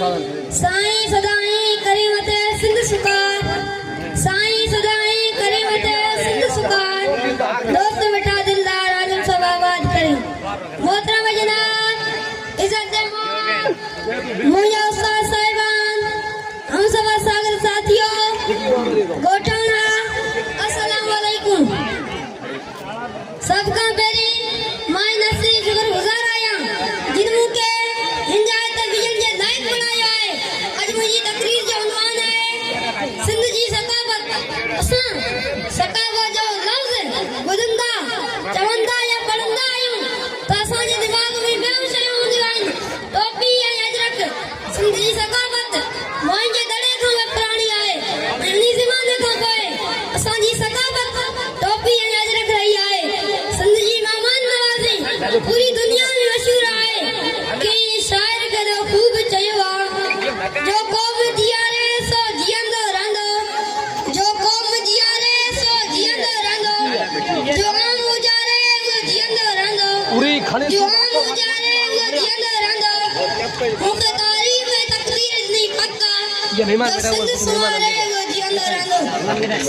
साईं सदाईं करी मते सिंध सुकार साईं सदाईं करी मते सिंध सुकार दोस्त मिठा दिलदार आजम सब आबाद करी मोहतरम जनाब इज्जत दे मान मुझे उस्ताद साहिबान हम सब सागर साथियों गोठाना अस्सलाम वालेकुम सबका पहली माय नसी शुक्रगुजार आया जिन मुके हिंजायत विजन जे नायक बनाया है आज मुझी तकरीर जो उन्वान है सिंध जी सकावत असां सकावत जो लफ्ज बुधंदा चवंदा या पढ़ंदा आयूं त असां जे दिमाग में ॿियूं शयूं हूंदियूं आहिनि टोपी ऐं अजरक सिंध जी सकावत मुंहिंजे दड़े खां बि पुराणी आहे ऐं उन ज़माने खां पोइ असांजी सकावत टोपी ऐं अजरक रही आहे सिंध जी मेहमान नवाज़ी पूरी दुनिया में मशहूर आहे कि शायर करो खूब चयो आहे जो क़ौम जियारे सो जियंदो रहंदो जो क़ौम जियारे सो जियंदो रहंदो जो आम उजारे वो जियंदो रहंदो जो आम उजारे वो जियंदो रहंदो मूंखे तारीफ़ ऐं तक़दीर नहीं पक्का जो सिंध सुवारे वो जियंदो रहंदो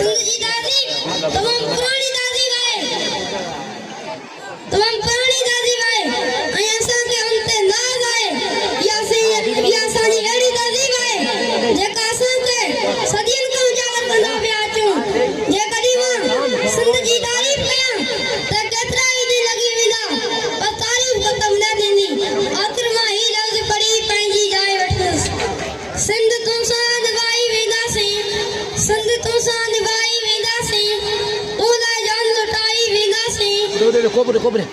सिंध जी तहज़ीब तमाम पुरानी तहज़ीब आहे तमाम पुरानी तहज़ीब आहे ऐं असांखे उन ते नाज़ आहे इहा असांजी अहिड़ी तहज़ीब आहे जेका असांखे सदियुनि खां उजागर कंदा पिया अचूं जेकॾहिं मां सिंध जी तारीफ़ कयां त केतिरा ई ॾींहं लॻी वेंदा पर तारीफ़ ख़तम न थींदी आख़िर मां ही लफ़्ज़ पढ़ी पंहिंजी जाइ वठंदुसि सिंध तूं सां निभाई वेंदासीं सिंध तूं सां निभाई वेंदासीं तूं लाइ जान लुटाई वेंदासीं कोबरे